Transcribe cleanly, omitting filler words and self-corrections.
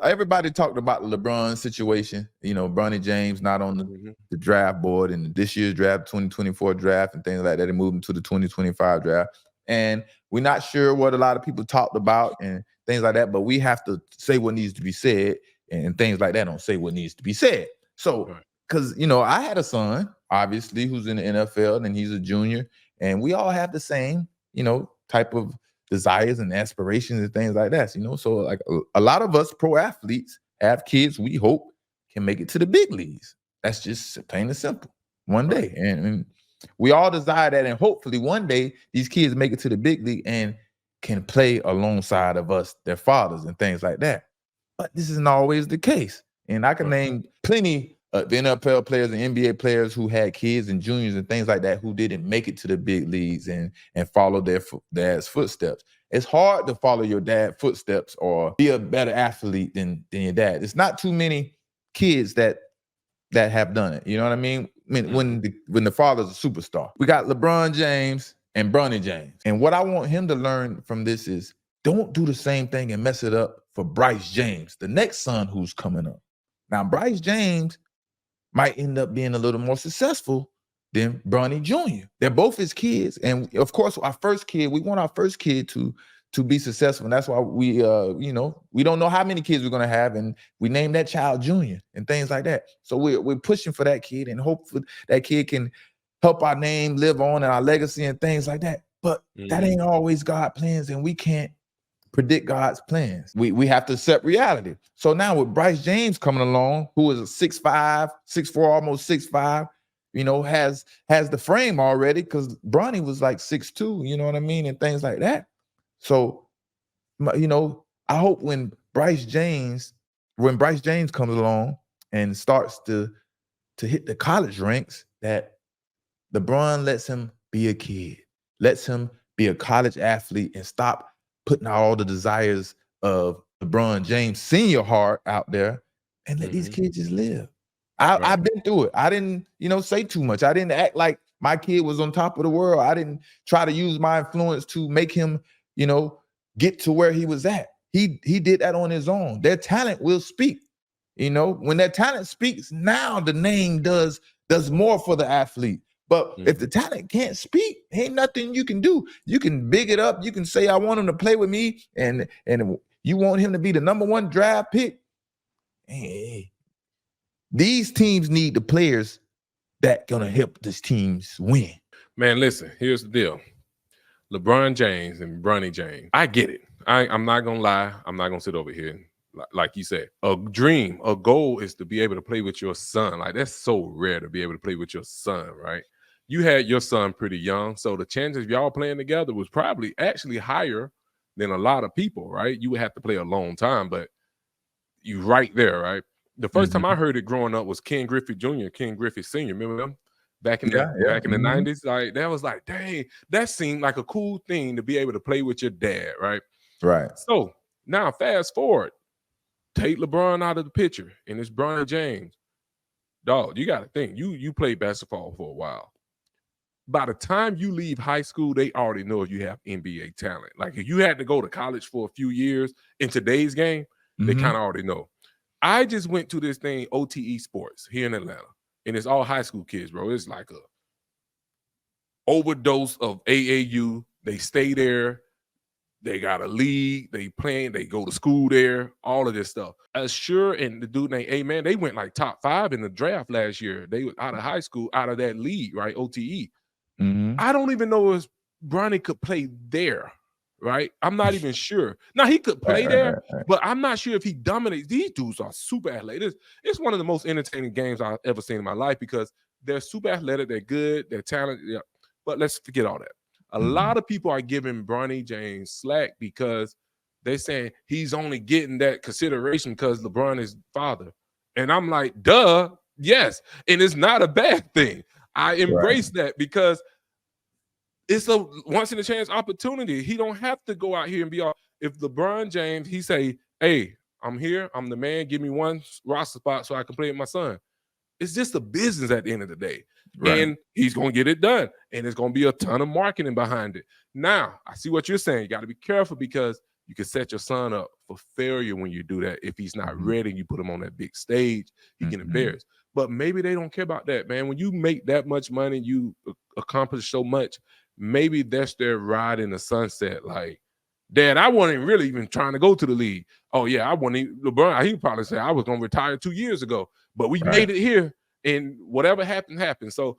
everybody talked about the LeBron situation. Bronny James not on the draft board in this year's draft, 2024 draft, and things like that. They moved him to the 2025 draft. And we're not sure what a lot of people talked about and things like that, but we have to say what needs to be said, and things like that don't say what needs to be said. So, because, I had a son, obviously, who's in the NFL, and he's a junior, and we all have the same, type of desires and aspirations and things like that, So, like, a lot of us pro athletes have kids we hope can make it to the big leagues. That's just plain and simple. One day. And we all desire that, and hopefully one day these kids make it to the big league and can play alongside of us, their fathers, and things like that. But this isn't always the case. And I can name plenty of NFL players and NBA players who had kids and juniors and things like that who didn't make it to the big leagues and follow their dad's footsteps. It's hard to follow your dad's footsteps or be a better athlete than your dad. It's not too many kids that have done it. You know what I mean? When the father's a superstar. We got LeBron James and Bronny James. And what I want him to learn from this is don't do the same thing and mess it up for Bryce James, the next son who's coming up. Now, Bryce James might end up being a little more successful than Bronny Jr. They're both his kids. And of course, we want our first kid to be successful. And that's why we don't know how many kids we're going to have. And we name that child Junior and things like that. So we're pushing for that kid and hope that kid can help our name live on and our legacy and things like that. But that ain't always God's plans, and we can't predict God's plans. We have to accept reality. So now with Bryce James coming along, who is a 6'5", 6'4", almost 6'5", has the frame already, because Bronny was like 6'2", you know what I mean, and things like that. So, I hope when Bryce James comes along and starts to hit the college ranks, that LeBron lets him be a kid, lets him be a college athlete, and stop putting out all the desires of LeBron James senior heart out there, and let these kids just live. I've been through it. I didn't, say too much. I didn't act like my kid was on top of the world. I didn't try to use my influence to make him, get to where he was at. He did that on his own. Their talent will speak. When their talent speaks, now the name does more for the athlete. But if the talent can't speak, ain't nothing you can do. You can big it up. You can say, I want him to play with me, and you want him to be the number 1 draft pick. Hey, these teams need the players that gonna help these teams win. Man, listen, here's the deal. LeBron James and Bronny James, I get it. I'm not gonna lie. I'm not gonna sit over here. Like you said, a dream, a goal is to be able to play with your son. Like, that's so rare to be able to play with your son, right? You had your son pretty young, so the chances of y'all playing together was probably actually higher than a lot of people, right? You would have to play a long time, but you right there, right? The first time I heard it growing up was Ken Griffey Jr., Ken Griffey Sr. Remember them? Back in the 90s, like, that was like, dang, that seemed like a cool thing to be able to play with your dad, right? Right. So now fast forward, take LeBron out of the picture, and it's Bronny James. Dog, you got to think, you played basketball for a while. By the time you leave high school, they already know if you have NBA talent. Like, if you had to go to college for a few years in today's game, they kind of already know. I just went to this thing, OTE Sports, here in Atlanta. And it's all high school kids, bro. It's like a overdose of AAU. They stay there. They got a league. They playing. They go to school there. All of this stuff. Assure and the dude named A-Man, they went like top 5 in the draft last year. They were out of high school, out of that league, right? OTE. I don't even know if Bronny could play there, right? I'm not even sure. Now, he could play there, but I'm not sure if he dominates. These dudes are super athletic. It's one of the most entertaining games I've ever seen in my life, because they're super athletic, they're good, they're talented. Yeah. But let's forget all that. A lot of people are giving Bronny James slack because they're saying he's only getting that consideration because LeBron is father. And I'm like, duh, yes. And it's not a bad thing. I embrace that, because it's a once in a chance opportunity. He don't have to go out here and be all. If LeBron James, he say, hey, I'm here, I'm the man, give me one roster spot so I can play with my son. It's just a business at the end of the day. And he's going to get it done. And there's going to be a ton of marketing behind it. Now, I see what you're saying. You got to be careful, because you can set your son up for failure when you do that. If he's not Mhm. ready, you put him on that big stage, he get embarrassed. But maybe they don't care about that, man. When you make that much money, you accomplish so much, maybe that's their ride in the sunset. Like, Dad, I wasn't really even trying to go to the league. Oh, yeah, I wasn't even, LeBron, he probably said I was going to retire 2 years ago, but we made it here, and whatever happened, happened. So